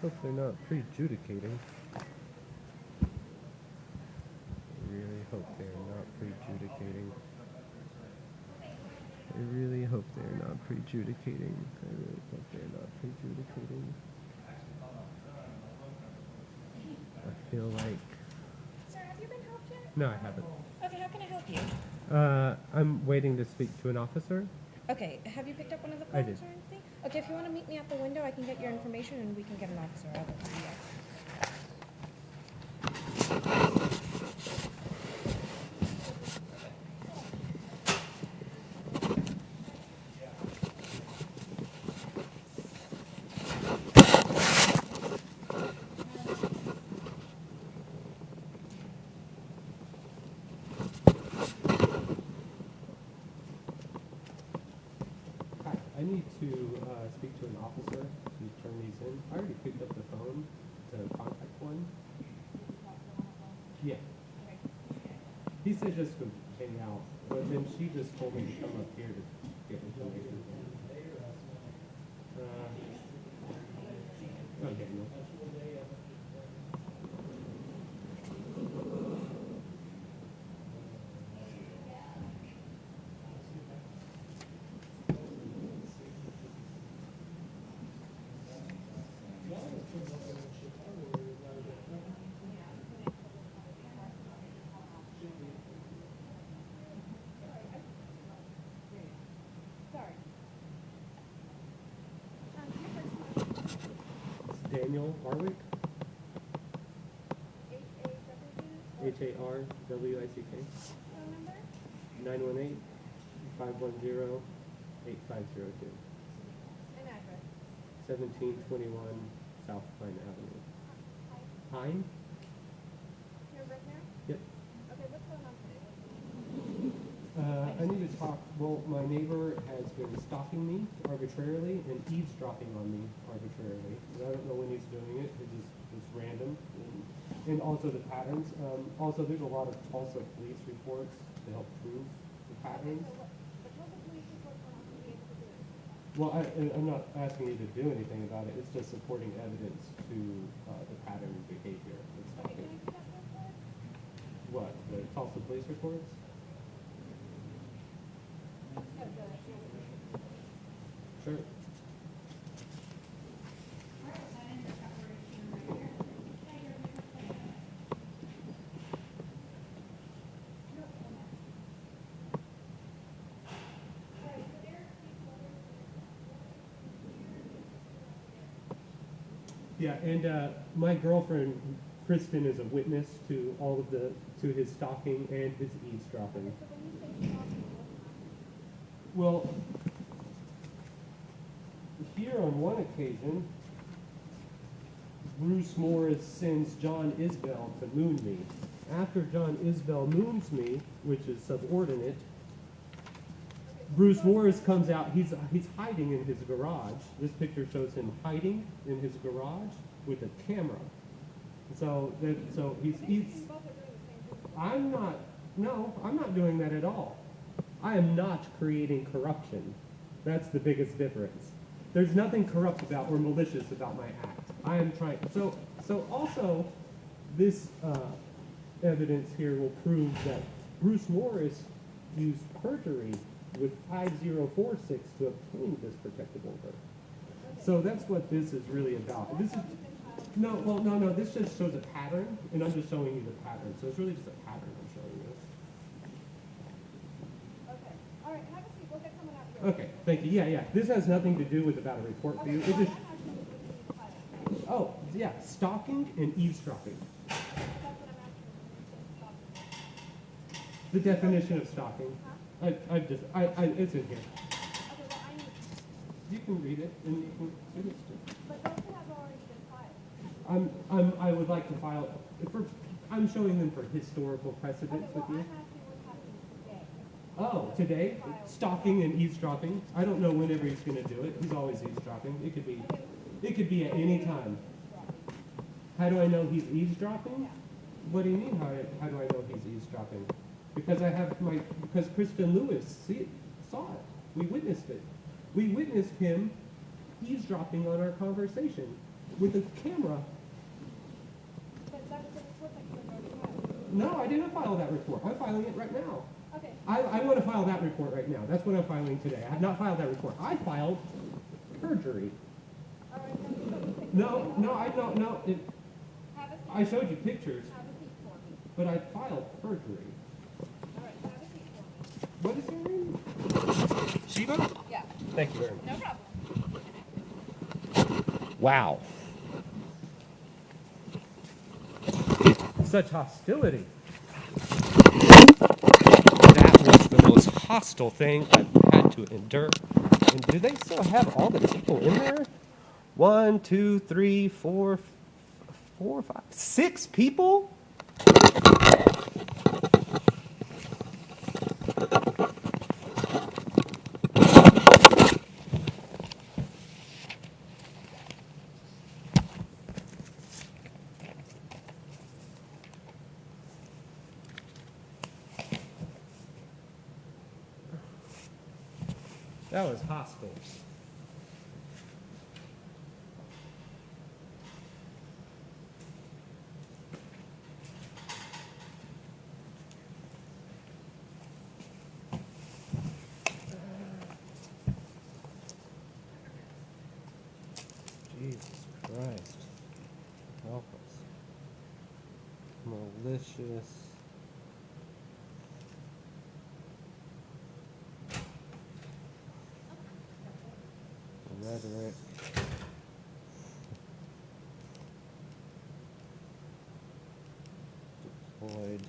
Hope they're not prejudicating. I really hope they're not prejudicating. I really hope they're not prejudicating. I really hope they're not prejudicating. I feel like... Sir, have you been helped yet? No, I haven't. Okay, how can I help you? I'm waiting to speak to an officer. Okay, have you picked up one of the I phones did. or anything? Okay, if you want to meet me at the window, I can get your information and we can get an officer out of the Hi, I need to speak to an officer to turn these in. I already picked up the phone to contact one. Yeah. He said just to hang out, but then she just told me to come up here to get information. Okay, no. Daniel Harwick. Harwick. 918-510-8502. An address. 1721 South Pine Avenue. Pine? You're right there? Yep. Okay, what's going on today? I need to talk. Well, my neighbor has been stalking me arbitrarily and eavesdropping on me arbitrarily. I don't know when he's doing it. It's random. And also the patterns. Also, there's a lot of Tulsa police reports to help prove the patterns. But what the police report want to be able to do? Well, I'm not asking you to do anything about it. It's just supporting evidence to the pattern behavior. It's Okay, stalking. can I see that report? What? The Tulsa police reports? Sure. Yeah, and my girlfriend Kristen is a witness to all of to his stalking and his eavesdropping. Well, here on one occasion, Bruce Morris sends John Isbell to moon me. After John Isbell moons me, which is subordinate, Bruce Morris comes out. He's hiding in his garage. This picture shows him hiding in his garage with a camera. So he's I'm not doing that at all. I am not creating corruption. That's the biggest difference. There's nothing corrupt about or malicious about my act. I am trying. So also, this evidence here will prove that Bruce Morris used perjury with 5046 to obtain this protective order. So that's what this is really about. This is no. This just shows a pattern, and I'm just showing you the pattern. So it's really just a pattern I'm showing you. Okay. All right, have a seat. We'll get someone out here. Okay, thank you. Yeah. This has nothing to do with about a report for you. It just, oh, yeah, stalking and eavesdropping. The definition of stalking. It's in here. Okay, well, I need, You can read it and you can send it to. but those have already been filed. I would like to file. I'm showing them for historical precedence Okay, well, with you. I'm asking what's happening today. Oh, today, stalking and eavesdropping. I don't know whenever he's going to do it. He's always eavesdropping. It could be at any time. How do I know he's eavesdropping? What do you mean? How do I know he's eavesdropping? Because because Kristen Lewis saw it. We witnessed it. We witnessed him eavesdropping on our conversation. with a camera. But that was a report that you had already filed. No, I didn't file that report. I'm filing it right now. Okay. I want to file that report right now. That's what I'm filing today. I have not filed that report. I filed perjury. All right, No, I don't know. have a seat. I showed you pictures, Have a seat for me. but I filed perjury. All right, have a seat for me. What is your name? Shiva? Yeah, Thank you very much. no problem. Wow. Such hostility. That was the most hostile thing I've had to endure. And do they still have all the people in there? 1, 2, 3, 4, 5, 6 people? That was hostile. Jesus Christ. Help us. Malicious. Rhetoric. Deployed.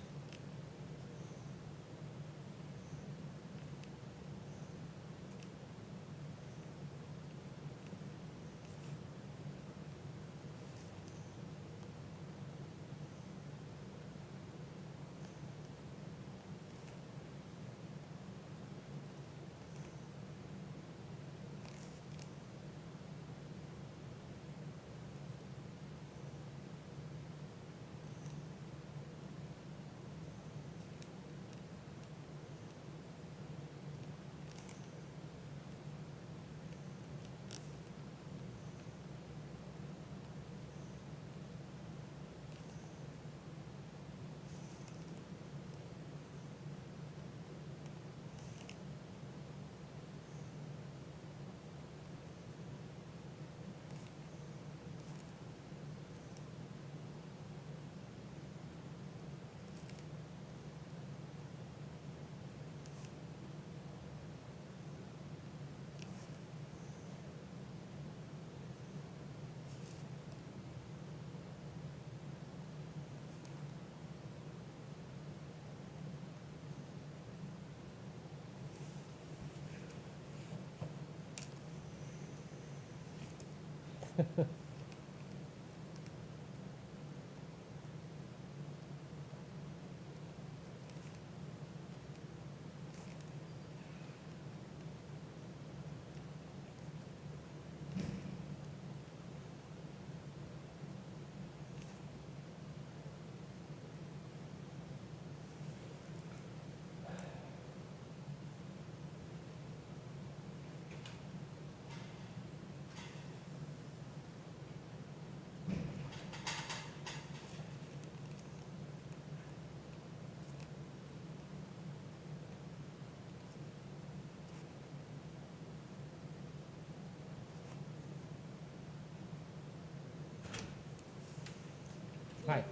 Hi.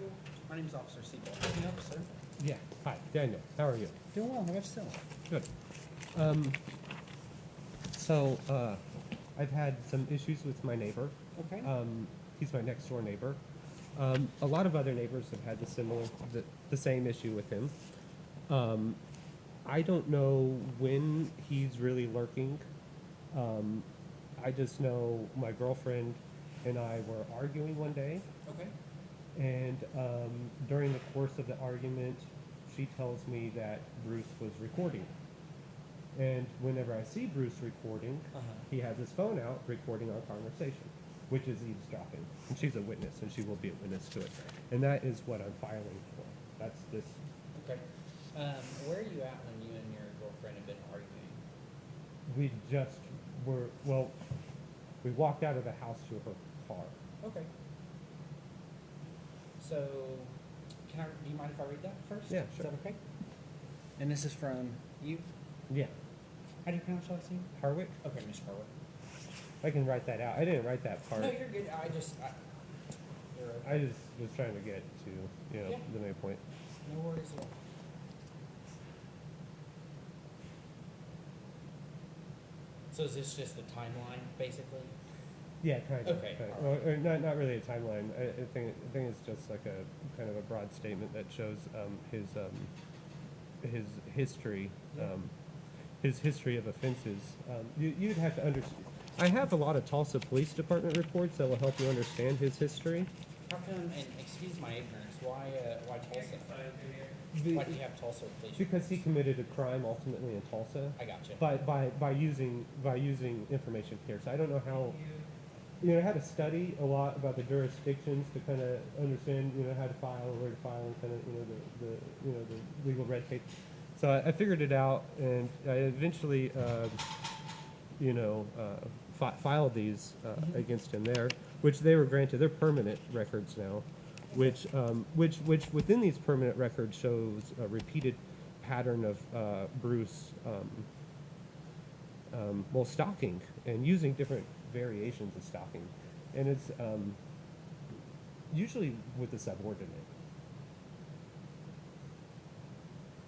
My name's Officer Seabolt. How can I help you, sir? Yeah. Hi, Daniel. How are you? Doing well. How about yourself? Good. I've had some issues with my neighbor. Okay. He's my next door neighbor. A lot of other neighbors have had the same issue with him. I don't know when he's really lurking. I just know my girlfriend and I were arguing one day, Okay. and during the course of the argument, she tells me that Bruce was recording. And whenever I see Bruce recording, he has his phone out recording our conversation, which is eavesdropping. And she's a witness, and she will be a witness to it. And that is what I'm filing for. That's this. Okay. Where are you at when you and your girlfriend have been arguing? We just were, well, we walked out of the house to her car. Okay. So, do you mind if I read that first? Yeah, Is sure. that okay? And this is from you? Yeah. How do you pronounce your last name? Harwick? Okay, Mr. Harwood. I can write that out. I didn't write that part. No, you're good. You're okay. I just was trying to get to, Yeah. the main point. No worries at all. So is this just a timeline, basically? Yeah, kind of. Okay, Kind of. all right. Or not really a timeline. I think it's just like a kind of a broad statement that shows his history, Yeah. his history of offenses. You'd have to understand. I have a lot of Tulsa Police Department reports that will help you understand his history. How come, and excuse my ignorance, why Tulsa? Why do you have Tulsa police? Because he committed a crime ultimately in Tulsa. I gotcha. By using information here. So I don't know how. I had to study a lot about the jurisdictions to kind of understand, how to file, where to file, and kind of, the legal red tape. So I figured it out, and I eventually, filed these against him there, which they were granted. They're permanent records now, which within these permanent records shows a repeated pattern of Bruce, stalking and using different variations of stalking, and it's usually with a subordinate,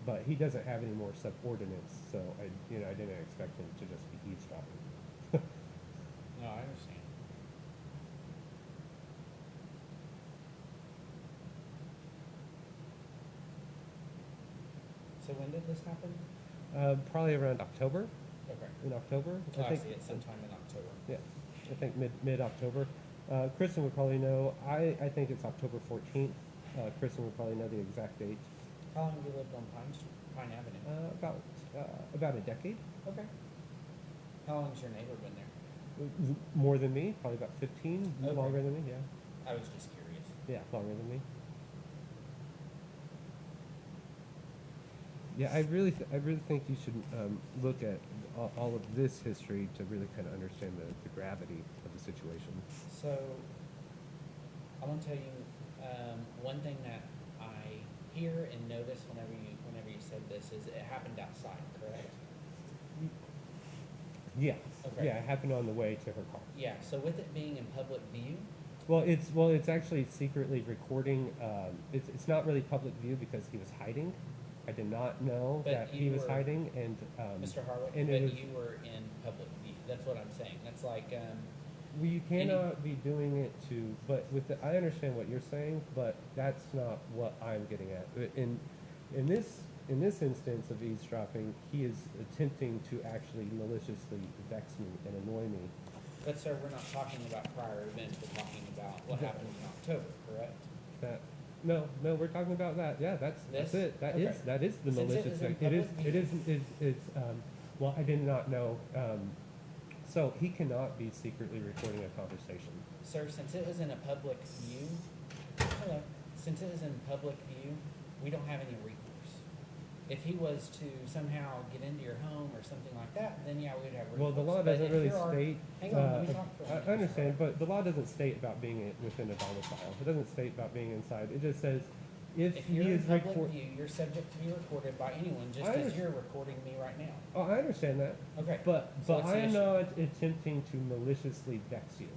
but he doesn't have any more subordinates, so I didn't expect him to just be eavesdropping. No, I understand. So when did this happen? Probably around October. Okay. In October, Oh, I see it sometime in October. Yeah, I think mid October. Kristen would probably know. I think it's October 14th. Kristen would probably know the exact date. How long have you lived on Pine Avenue? About a decade. Okay. How long has your neighbor been there? More than me, probably about 15. Okay. Longer than me, yeah. I was just curious. Yeah, longer than me. Yeah, I really think you should look at all of this history to really kind of understand the gravity of the situation. So, I want to tell you one thing that I hear and notice whenever you said this is it happened outside, correct? Yeah. Okay. Yeah, it happened on the way to her car. Yeah. So with it being in public view, It's actually secretly recording. It's not really public view because he was hiding. I did not know But that he you was were- hiding, and Mr. Harwood, and but it was, you were in public view. That's what I'm saying. That's like well, you cannot be doing it to. But I understand what you're saying, but that's not what I'm getting at. In this instance of eavesdropping, he is attempting to actually maliciously vex me and annoy me. But sir, we're not talking about prior events. We're talking about what happened in October, correct? No, we're talking about that. Yeah, that's This? it. That Okay. is the Since it malicious is in thing. public It's well, I did not know. So he cannot be secretly recording a conversation. Sir, since it was in a public view, since it is in public view, we don't have any recourse. If he was to somehow get into your home or something like that, then yeah, we'd have recourse. Well, the law But doesn't if really you're our- state. Hang on, let me talk for a minute. I understand, but the law doesn't state about being within a domicile. It doesn't state about being inside. It just says if If he you're in is public recording. view, you're subject to be recorded by anyone, just I as understand. you're recording me right now. Oh, I understand that. Okay. But So what's I the am issue? not attempting to maliciously vex you.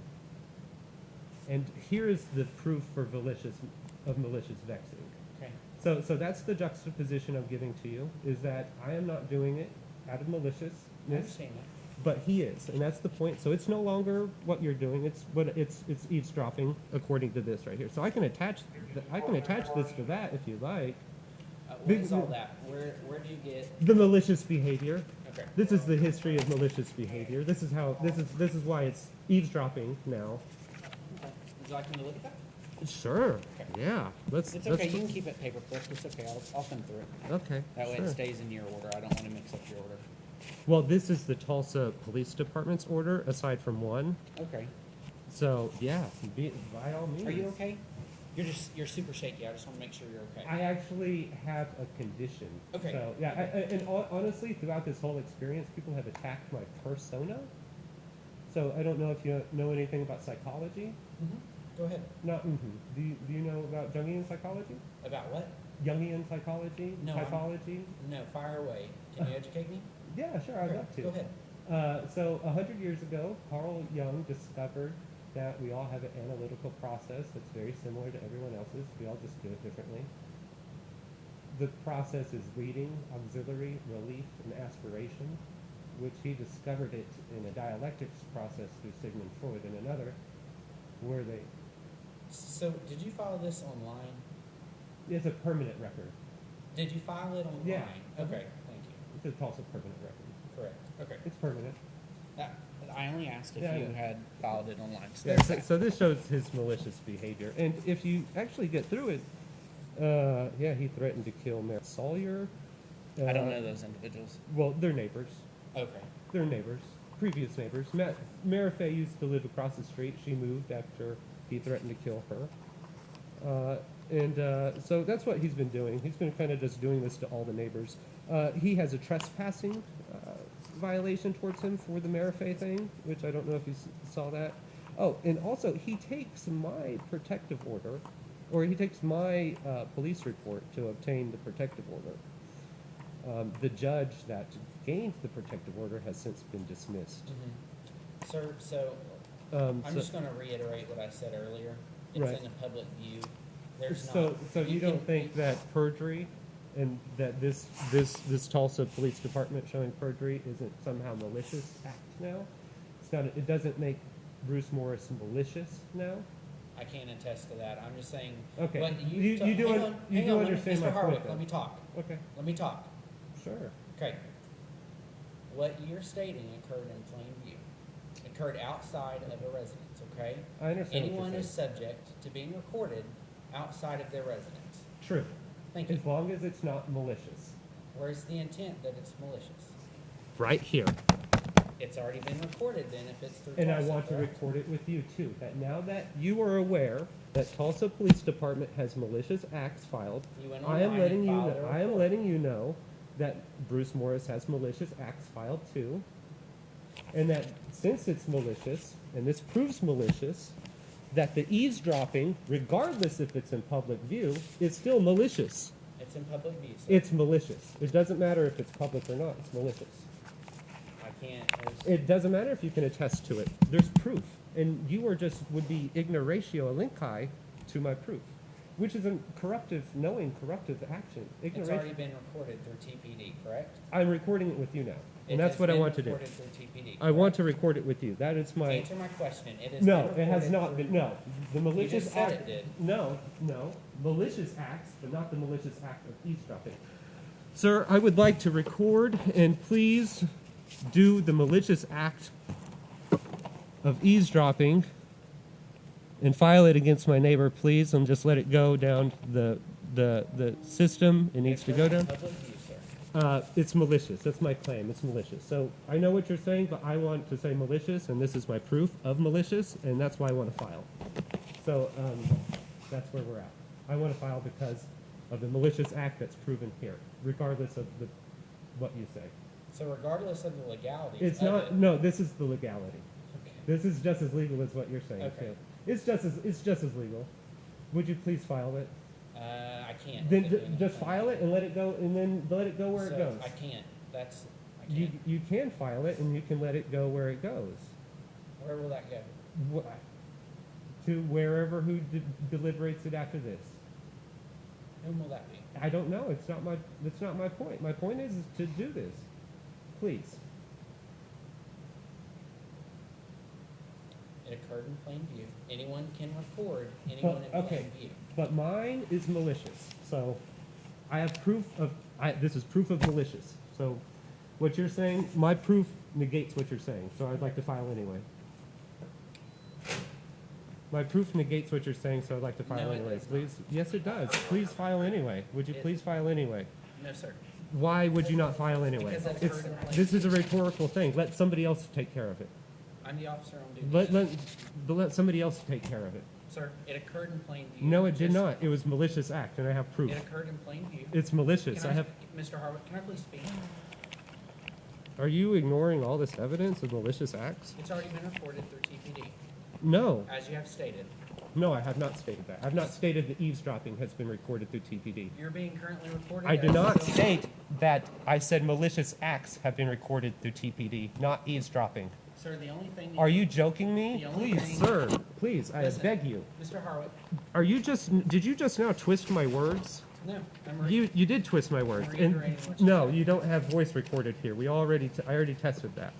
And here is the proof for malicious vexing. Okay. So that's the juxtaposition I'm giving to you, is that I am not doing it out of I maliciousness, understand that. but he is, and that's the point. So it's no longer what you're doing; it's eavesdropping according to this right here. So I can attach this to that if you like. What is all that? Where do you get? The malicious behavior. Okay. This is the history of malicious behavior. This is why it's eavesdropping now. Okay. Would you like me to look at that? Sure. Okay. Yeah. It's okay. You can keep it paperclip. It's okay. I'll thumb through it. Okay. That way sure. it stays in your order. I don't want to mix up your order. Well, this is the Tulsa Police Department's order, aside from one. Okay. So yeah, by all means. Are you okay? You're super shaky. I just want to make sure you're okay. I actually have a condition. Okay. So yeah, honestly, throughout this whole experience, people have attacked my persona. So I don't know if you know anything about psychology. Mhm. Go ahead. No, do you know about Jungian psychology? About what? Jungian psychology? No, Typology? No, fire away. Can you educate me? Yeah, sure, I'd Okay, love to. Go ahead. So 100 years ago, Carl Jung discovered that we all have an analytical process that's very similar to everyone else's. We all just do it differently. The process is leading, auxiliary, relief, and aspiration, which he discovered it in a dialectics process through Sigmund Freud and another, where they, So, did you file this online? it's a permanent record. Did you file it online? Yeah. Okay, thank you. It's a Tulsa permanent record. Correct. Okay. It's permanent. I only asked if Yeah, you yeah. had filed it online. So Yeah, there's so, that. so this shows his malicious behavior. And if you actually get through it, yeah, he threatened to kill Mayor Sawyer. I don't know those individuals. Well, they're neighbors. Okay. They're neighbors, previous neighbors. Mary Faye used to live across the street. She moved after he threatened to kill her. So that's what he's been doing. He's been kind of just doing this to all the neighbors. He has a trespassing violation towards him for the Mary Faye thing, which I don't know if you saw that. Oh, and also he takes my protective order, or he takes my police report to obtain the protective order. The judge that gained the protective order has since been dismissed. Sir, so I'm just going to reiterate what I said earlier. It's Right. in a public view. There's So not. you don't think that perjury and that this Tulsa Police Department showing perjury isn't somehow malicious act now? It's not. It doesn't make Bruce Morris malicious now. I can't attest to that. I'm just saying. Okay. What You hang do on, un- you hang do on, understand Mr. my point, Harwick, though. let me talk. Okay. Let me talk. Sure. Okay. What you're stating occurred in plain view. Occurred outside of a residence, okay? I understand what Anyone you're is saying. subject to being recorded outside of their residence. True. Thank you. As long as it's not malicious. Where's the intent that it's malicious? Right here. It's already been recorded then if it's through And I Tulsa, want to correct? record it with you too, that now that you are aware that Tulsa Police Department has malicious acts filed, You went I am online letting and you filed know, a I am report. letting you know that Bruce Morris has malicious acts filed too. And that since it's malicious, and this proves malicious, that the eavesdropping, regardless if it's in public view, is still malicious. It's in public view, sir. It's malicious. It doesn't matter if it's public or not, it's malicious. I can't. there's- It doesn't matter if you can attest to it. There's proof. And you are just, would be ignoratio elenchi to my proof, which is a corruptive, knowing corruptive action. It's Ignoratio. already been recorded through TPD, correct? I'm recording it with you now. It And that's has what I been want to do. recorded through TPD, I want correct? to record it with you. That is my, Answer my question. It has no, been it has recorded not through- been, no. The malicious just said act. it did. No, malicious acts, but not the malicious act of eavesdropping. Sir, I would like to record, and please do the malicious act of eavesdropping and file it against my neighbor, please, and just let it go down the system. It needs to go down. Public view, sir. It's malicious. That's my claim. It's malicious. So I know what you're saying, but I want to say malicious, and this is my proof of malicious, and that's why I want to file. So that's where we're at. I want to file because of the malicious act that's proven here, regardless of what you say. So regardless of the legalities It's of not. it, No, this is the legality. okay. This is just as legal as what you're saying Okay. too. It's just as legal. Would you please file it? I can't. Then look at just anything. file it and let it go, and then let it go where it So, goes. I can't. That's. I You can't. you can file it and you can let it go where it goes. Where will that go? To wherever who deliberates it after this. Whom will that be? I don't know. It's not my point. My point is to do this. Please. It occurred in plain view. Anyone can record anyone in okay. plain view. But mine is malicious. So I have proof of this is proof of malicious. So what you're saying, my proof negates what you're saying. So I'd like to file anyway. My proof negates what you're saying, so I'd like to file No, it anyway. does not. Please. Yes, it does. Please file anyway. Would you It- please file anyway? No, sir. Why would you not file anyway? Because I've It's, heard it like- this is a rhetorical thing. Let somebody else take care of it. I'm the officer on duty. Let somebody else take care of it. Sir, it occurred in plain view. No, it did Just- not. It was malicious act, and I have proof. It occurred in plain view. It's malicious. Can I have. Mr. Harwood, can I please speak? Are you ignoring all this evidence of malicious acts? It's already been reported through TPD, No. as you have stated. No, I have not stated that. I've not stated that eavesdropping has been recorded through TPD. You're being currently recorded. I did as not so- state that. I said malicious acts have been recorded through TPD, not eavesdropping. Sir, the only thing. Are you joking me? The only Please, thing- sir, please, I Listen. beg you. Mr. Harwick. Did you just now twist my words? No, I'm You did twist my words. I'm And reiterating what you no, said. you don't have voice recorded here. I already tested that.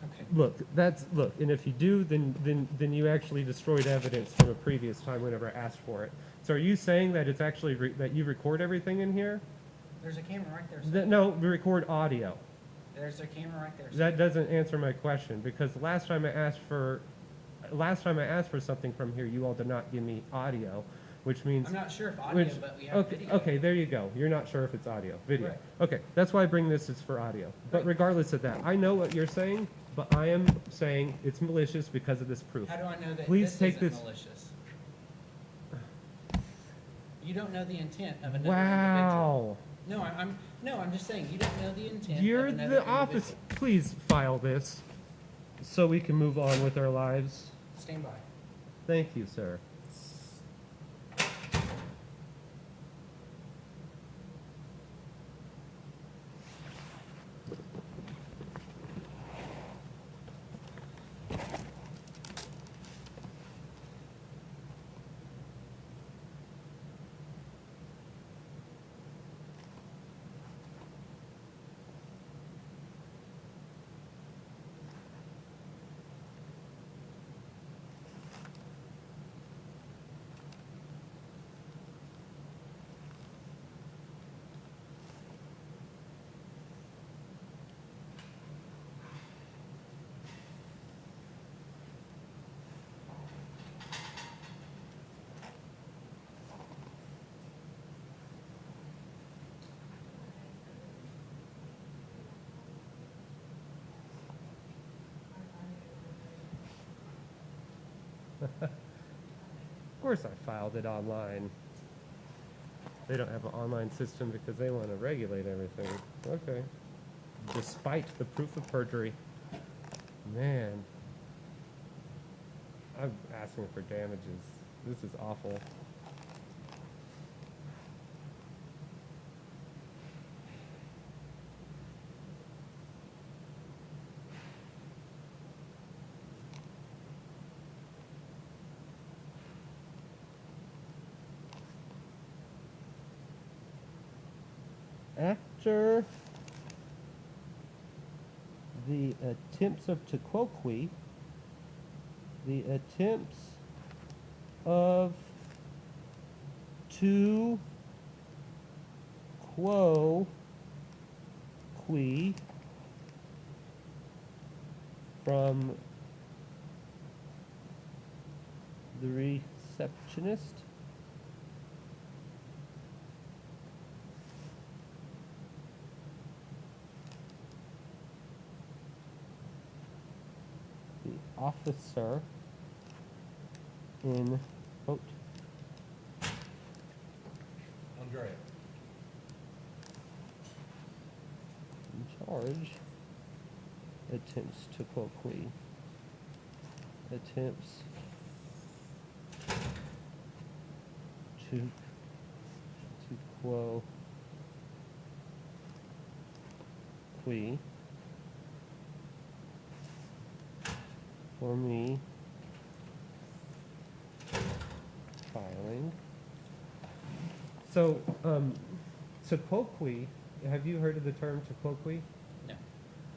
Okay. Look, and if you do, then you actually destroyed evidence from a previous time whenever I asked for it. So are you saying that it's actually that you record everything in here? There's a camera right there. Sir. No, we record audio. There's a camera right there. Sir. That doesn't answer my question because last time I asked for something from here, you all did not give me audio, which means. I'm not sure if audio, but we have okay, video. okay, there you go. You're not sure if it's audio, video. Right. Okay, that's why I bring this is for audio. But Right. regardless of that, I know what you're saying, but I am saying it's malicious because of this proof. How do I know that Please this take isn't this- malicious? You don't know the intent of another individual. Wow. No, I'm just saying you don't know the intent You're of another the office. individual. Please file this so we can move on with our lives. Stand by. Thank you, sir. Of course I filed it online. They don't have an online system because they want to regulate everything. Okay. Despite the proof of perjury. Man. I'm asking for damages. This is awful. After the attempts of Tequoqui, the attempts of to quo qui from the receptionist. The officer in quote Andrea. in charge attempts to quote qui attempts to quo qui for me filing. So, Tequoqui, have you heard of the term Tequoqui? No.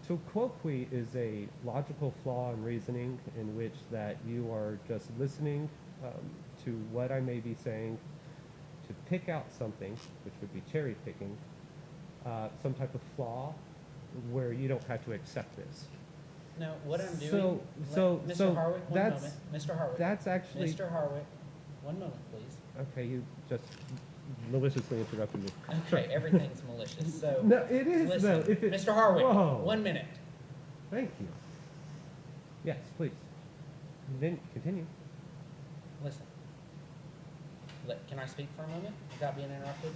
Tequoqui is a logical flaw in reasoning in which that you are just listening to what I may be saying to pick out something, which would be cherry picking, some type of flaw where you don't have to accept this. No, what I'm doing. So Mr. Harwick, one that's- moment. Mr. Harwick. That's actually Mr. Harwick, one moment, please. okay. You just maliciously interrupted me. Okay, everything's malicious. So No, it is listen, though. If it, Mr. Harwick, Whoa. 1 minute. Thank you. Yes, please. Then continue. Listen. Can I speak for a moment without being interrupted?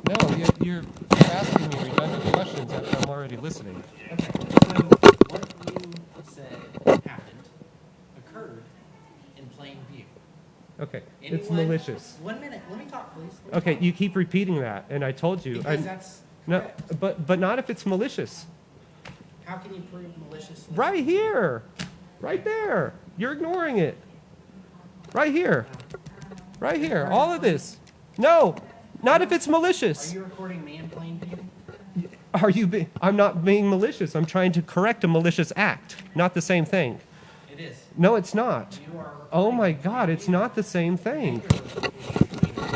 No, you're asking me redundant questions. I'm already listening. Okay, so what you said happened occurred in plain view. Okay, it's Anyone- malicious. 1 minute, let me talk, please. Let me Okay, talk. you keep repeating that, and I told you. Because that's No, correct. but not if it's malicious. How can you prove malicious? Right here, right there. You're ignoring it. Right here, right here. All of this. No, not if it's Are malicious. you recording me in plain view? I'm not being malicious. I'm trying to correct a malicious act. Not the same thing. It is. No, it's not. You are. Oh my God, it's not the same thing.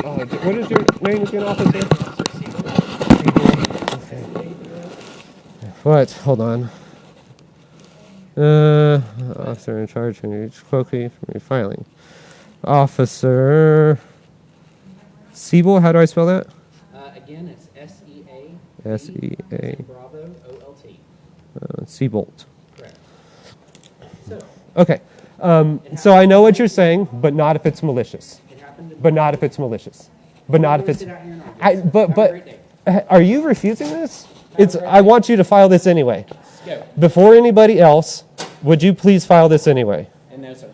What is your name again, officer? Okay. What? Hold on. Officer in charge of each quote from filing. Officer Seabolt. How do I spell that? Again, it's S-E-A. S-E-A. Bravo, O-L-T. Seabolt. Correct. So, Okay. So I know what you're saying, but not if it's malicious. it happened to But not if it's malicious. But not if it's. Sit out here and argue. But Have a great day. are you refusing this? I want you to file this anyway. Let's go. Before anybody else, would you please file this anyway? And no, sir.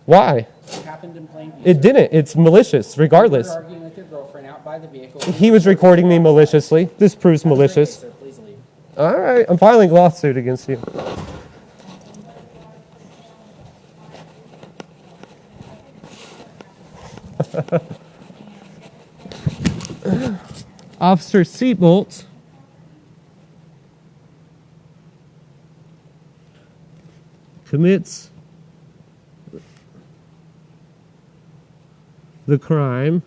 Why? It happened in plain view. It sir. didn't. It's malicious, You regardless. were arguing with your girlfriend out by the vehicle. He was recording me maliciously. This proves Have a great day, malicious. sir. Please leave. All right, I'm filing a lawsuit against you. Officer Seabolt commits the crime